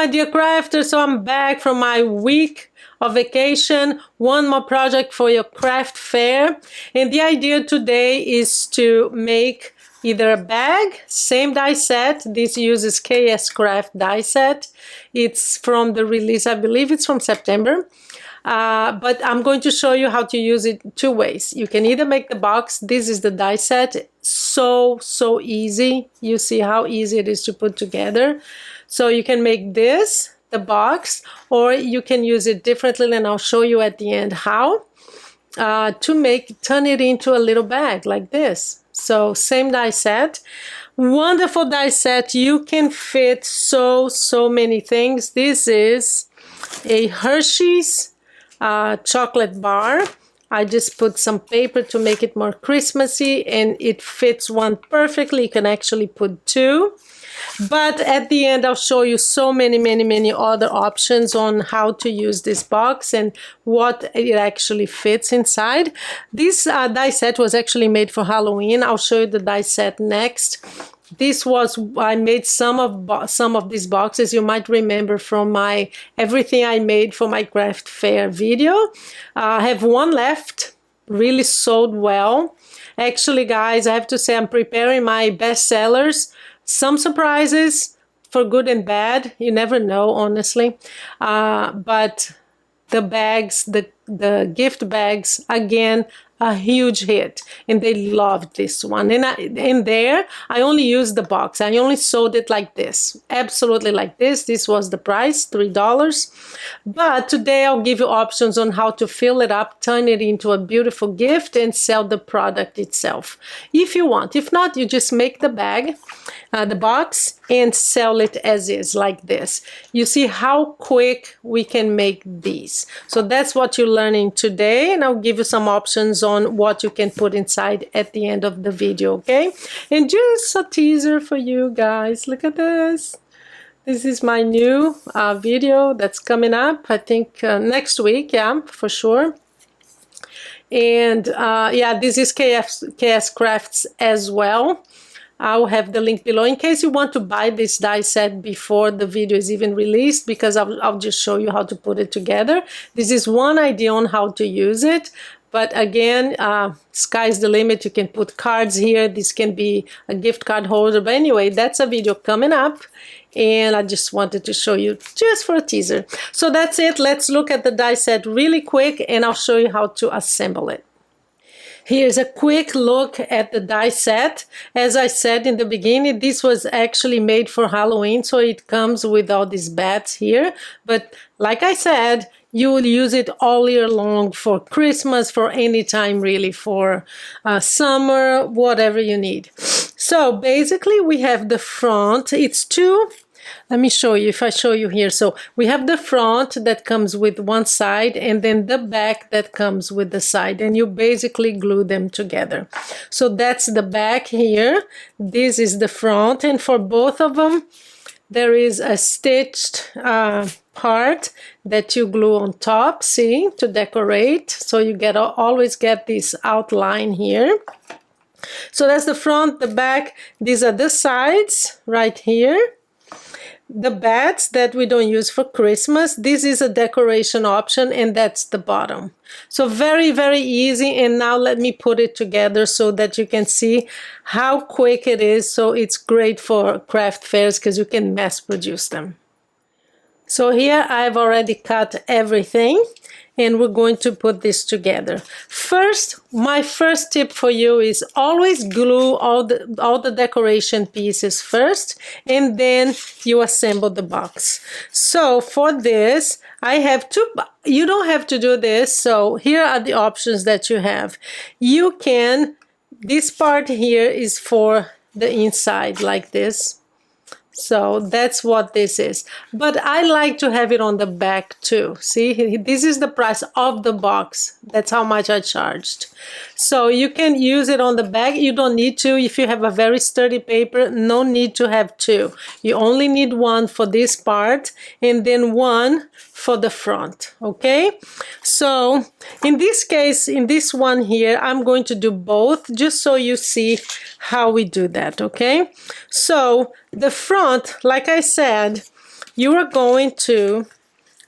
my dear crafters, so I'm back from my week of vacation. One more project for your craft fair. And the idea today is to make either a bag, same die set. This uses KS Craft die set. It's from the release, I believe it's from September. But I'm going to show you how to use it two ways. You can either make the box. This is the die set. So easy. You see how easy it is to put together. So you can make this, the box, or you can use it differently, and I'll show you at the end how to turn it into a little bag like this. So same die set. Wonderful die set. You can fit so many things. This is a Hershey's chocolate bar. I just put some paper to make it more Christmassy, and it fits one perfectly. You can actually put two. But at the end, I'll show you so many other options on how to use this box and what it actually fits inside. This die set was actually made for Halloween. I'll show you the die set next. I made some of these boxes. You might remember from everything I made for my craft fair video. I have one left, really sold well. Actually, guys, I have to say I'm preparing my best sellers. Some surprises for good and bad. You never know, honestly. But the bags, the gift bags, again, a huge hit, and they loved this one. And in there, I only used the box. I only sold it like this, absolutely like this. This was the price, $3. But today I'll give you options on how to fill it up, turn it into a beautiful gift, and sell the product itself, if you want. If not, you just make the bag, the box, and sell it as is, like this. You see how quick we can make these. So that's what you're learning today, and I'll give you some options on what you can put inside at the end of the video, okay? And just a teaser for you guys. Look at this. This is my new video that's coming up, I think next week, yeah, for sure. And yeah, this is KS Crafts as well. I'll have the link below in case you want to buy this die set before the video is even released, because I'll just show you how to put it together. This is one idea on how to use it. But again, sky's the limit. You can put cards here. This can be a gift card holder. But anyway, that's a video coming up. And I just wanted to show you just for a teaser. So that's it. Let's look at the die set really quick, and I'll show you how to assemble it. Here's a quick look at the die set. As I said in the beginning, this was actually made for Halloween, so it comes with all these bats here. But like I said, you will use it all year long, for Christmas, for any time really, for summer, whatever you need. So basically we have the front. It's two. Let me show you, if I show you here. So we have the front that comes with one side, and then the back that comes with the side, and you basically glue them together. So that's the back here. This is the front, and for both of them, there is a stitched part that you glue on top, see, to decorate. So you always get this outline here. So that's the front, the back. These are the sides right here. The bats that we don't use for Christmas, this is a decoration option, and that's the bottom. So very easy. And now let me put it together so that you can see how quick it is. So it's great for craft fairs because you can mass produce them. So here I've already cut everything, and we're going to put this together. First, my first tip for you is always glue all the decoration pieces first, and then you assemble the box. So for this, I have you don't have to do this. So here are the options that you have. You can, this part here is for the inside like this. So that's what this is. But I like to have it on the back too. See, this is the price of the box. That's how much I charged. So you can use it on the back. You don't need to. If you have a very sturdy paper, no need to have two. You only need one for this part, and then one for the front, okay? So in this case, in this one here, I'm going to do both just so you see how we do that, okay? So the front, like I said, you are going to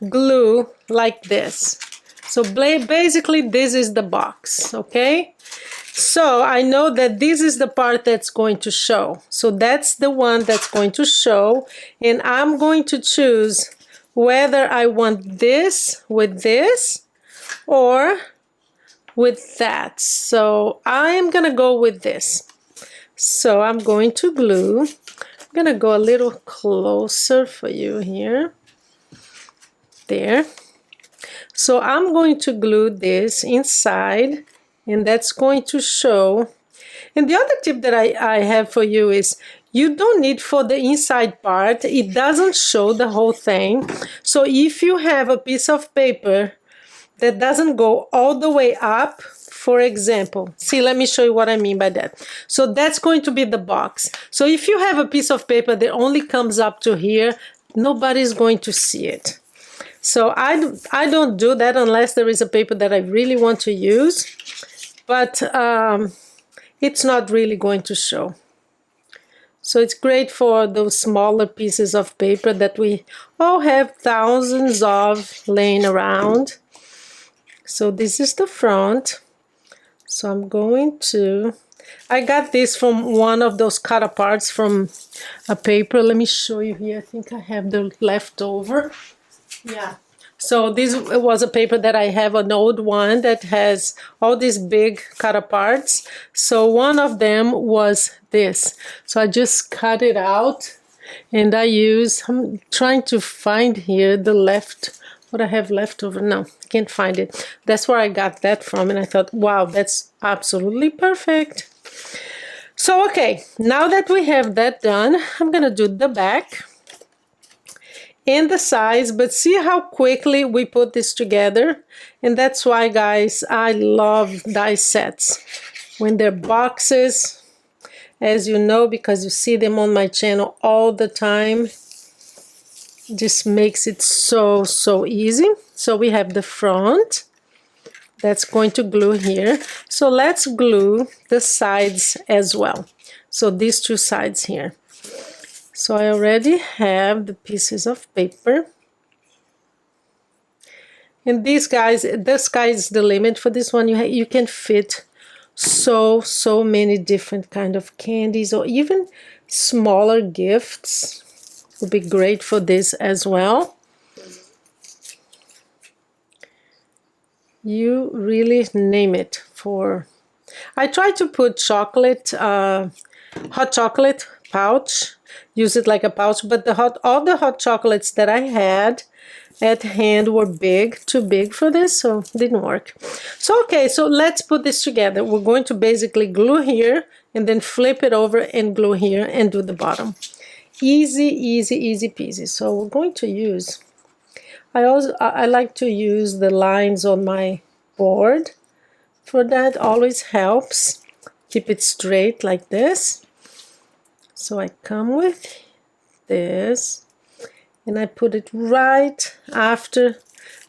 glue like this. So basically this is the box, okay? So I know that this is the part that's going to show. So that's the one that's going to show, and I'm going to choose whether I want this with this or with that. So I'm gonna go with this. So I'm going to glue. I'm gonna go a little closer for you here. There. So I'm going to glue this inside, and that's going to show. And the other tip that I have for you is you don't need for the inside part, it doesn't show the whole thing. So if you have a piece of paper that doesn't go all the way up, for example, see, let me show you what I mean by that. So that's going to be the box. So if you have a piece of paper that only comes up to here, nobody's going to see it. So I don't do that unless there is a paper that I really want to use, but it's not really going to show. So it's great for those smaller pieces of paper that we all have thousands of laying around. So this is the front. So I'm going to, I got this from one of those cut aparts from a paper. Let me show you here. I think I have the leftover. Yeah. So this was a paper that I have, an old one that has all these big cut aparts. So one of them was this. So I just cut it out, and I'm trying to find here what I have left over. No, I can't find it. That's where I got that from, and I thought, wow, that's absolutely perfect. So, okay, now that we have that done, I'm gonna do the back and the sides, but see how quickly we put this together. And that's why, guys, I love die sets. When they're boxes, as you know, because you see them on my channel all the time, just makes it so easy. So we have the front that's going to glue here. So let's glue the sides as well. So these two sides here. So I already have the pieces of paper. And these guys, the sky is the limit for this one. You can fit so many different kind of candies, or even smaller gifts would be great for this as well. You really name it for. I try to put chocolate, hot chocolate pouch, use it like a pouch, but all the hot chocolates that I had at hand were too big for this, so it didn't work. So okay, so let's put this together. We're going to basically glue here and then flip it over and glue here and do the bottom. Easy peasy. So we're going to use, I like to use the lines on my board. For that, always helps. Keep it straight like this. So I come with this and I put it right after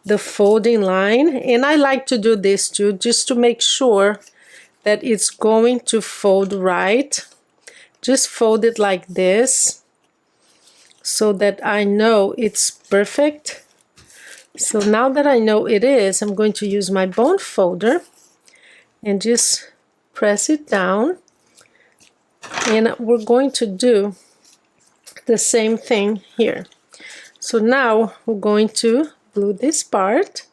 the folding line. And I like to do this too, just to make sure that it's going to fold right. Just fold it like this so that I know it's perfect. So now that I know it is, I'm going to use my bone folder and just press it down. And we're going to do the same thing here. So now we're going to glue this part,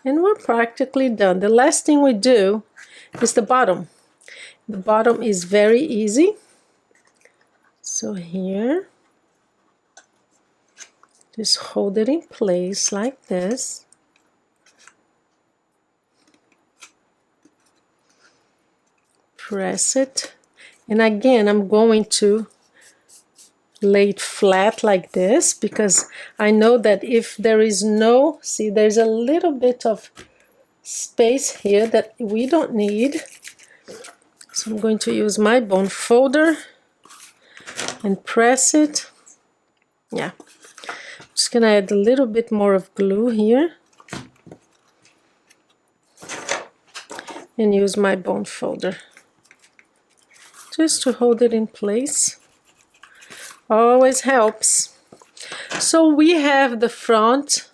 and we're practically done. The last thing we do is the bottom. The bottom is very easy. So here, just hold it in place like this. Press it. And again, I'm going to lay it flat like this, because I know that if there is no, see, there's a little bit of space here that we don't need. So I'm going to use my bone folder and press it. Yeah. I'm just going to add a little bit more of glue here. And use my bone folder just to hold it in place. Always helps. So we have the front.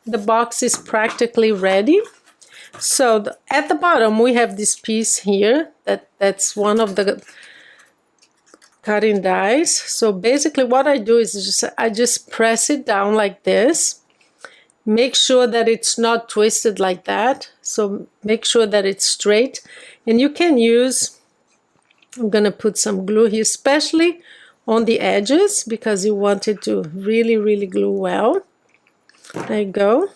The box is practically ready. So at the bottom we have this piece here. That's one of the cutting dies. So basically what I do is I just press it down like this. Make sure that it's not twisted like that. So make sure that it's straight. And you can use, I'm gonna put some glue here, especially on the edges, because you want it to really, really glue well. There you go.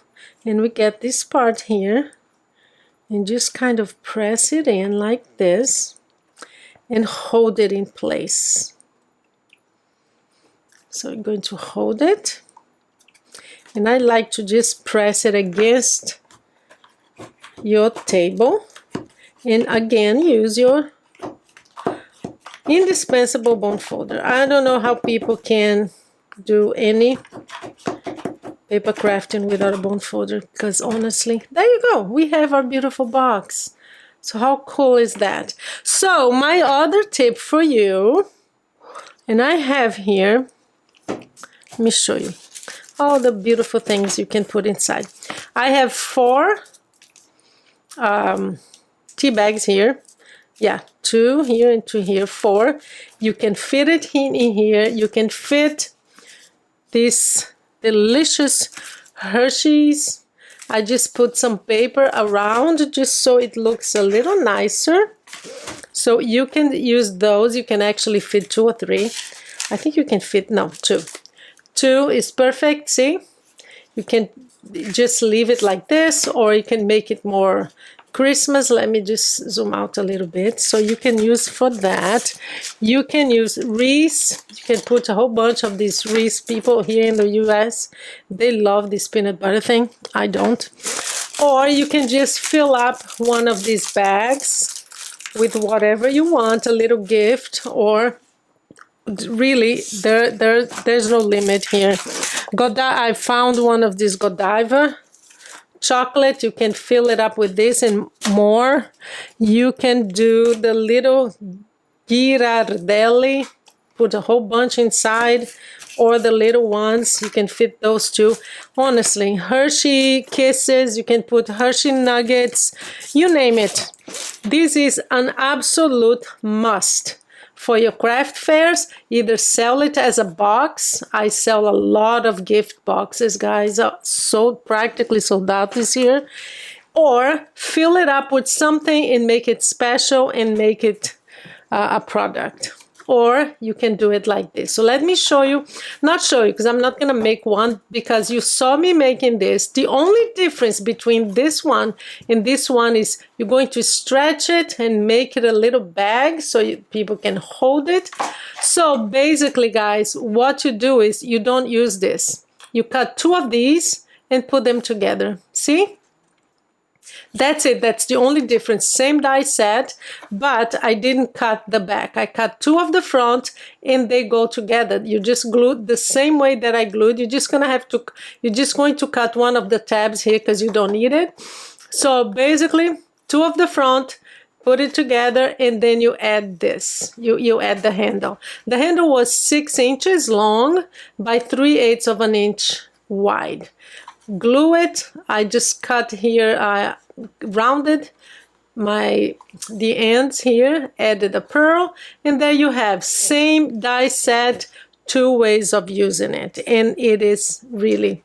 And we get this part here and just kind of press it in like this and hold it in place. So I'm going to hold it. And I like to just press it against your table. And again, use your indispensable bone folder. I don't know how people can do any paper crafting without a bone folder, because honestly, there you go. We have our beautiful box. So how cool is that? So my other tip for you, and I have here, let me show you all the beautiful things you can put inside. I have 4 tea bags here. Yeah, 2 here and 2 here, 4. You can fit it in here. You can fit this delicious Hershey's. I just put some paper around just so it looks a little nicer. So you can use those. You can actually fit 2 or 3. I think you can fit, no, 2. 2 is perfect, see? You can just leave it like this, or you can make it more Christmas. Let me just zoom out a little bit. So you can use for that. You can use wreaths. You can put a whole bunch of these wreaths. People here in the US, they love this peanut butter thing. I don't. Or you can just fill up one of these bags with whatever you want, a little gift, or really there's no limit here. I found one of these Godiva chocolate. You can fill it up with this and more. You can do the little Ghirardelli, put a whole bunch inside, or the little ones, you can fit those too. Honestly, Hershey Kisses, you can put Hershey Nuggets, you name it. This is an absolute must for your craft fairs. Either sell it as a box. I sell a lot of gift boxes, guys. So practically sold out this year. Or fill it up with something and make it special and make it a product. Or you can do it like this. So let me show you, not show you because I'm not going to make one, because you saw me making this. The only difference between this one and this one is you're going to stretch it and make it a little bag so people can hold it. So basically, guys, what you do is you don't use this. You cut 2 of these and put them together. See? That's it. That's the only difference. Same die set, but I didn't cut the back. I cut 2 of the front and they go together. You just glued the same way that I glued. You're just going to cut one of the tabs here because you don't need it. So basically 2 of the front, put it together, and then you add this. You add the handle. The handle was 6 inches long by 3/8 of an inch wide. Glue it. I just cut here, rounded the ends here, added a pearl, and there you have same die set, 2 ways of using it, and it is really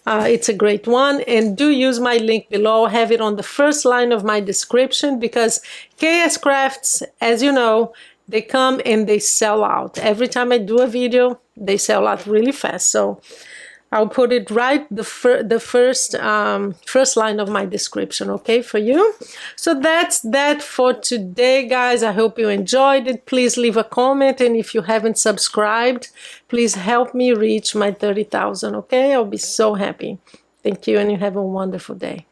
it's a great one. And do use my link below. I have it on the first line of my description, because KS Crafts, as you know, they come and they sell out. Every time I do a video, they sell out really fast. So I'll put it right the first line of my description, okay, for you. So that's that for today, guys. I hope you enjoyed it. Please leave a comment, and if you haven't subscribed, please help me reach my 30,000, okay? I'll be so happy. Thank you, and you have a wonderful day.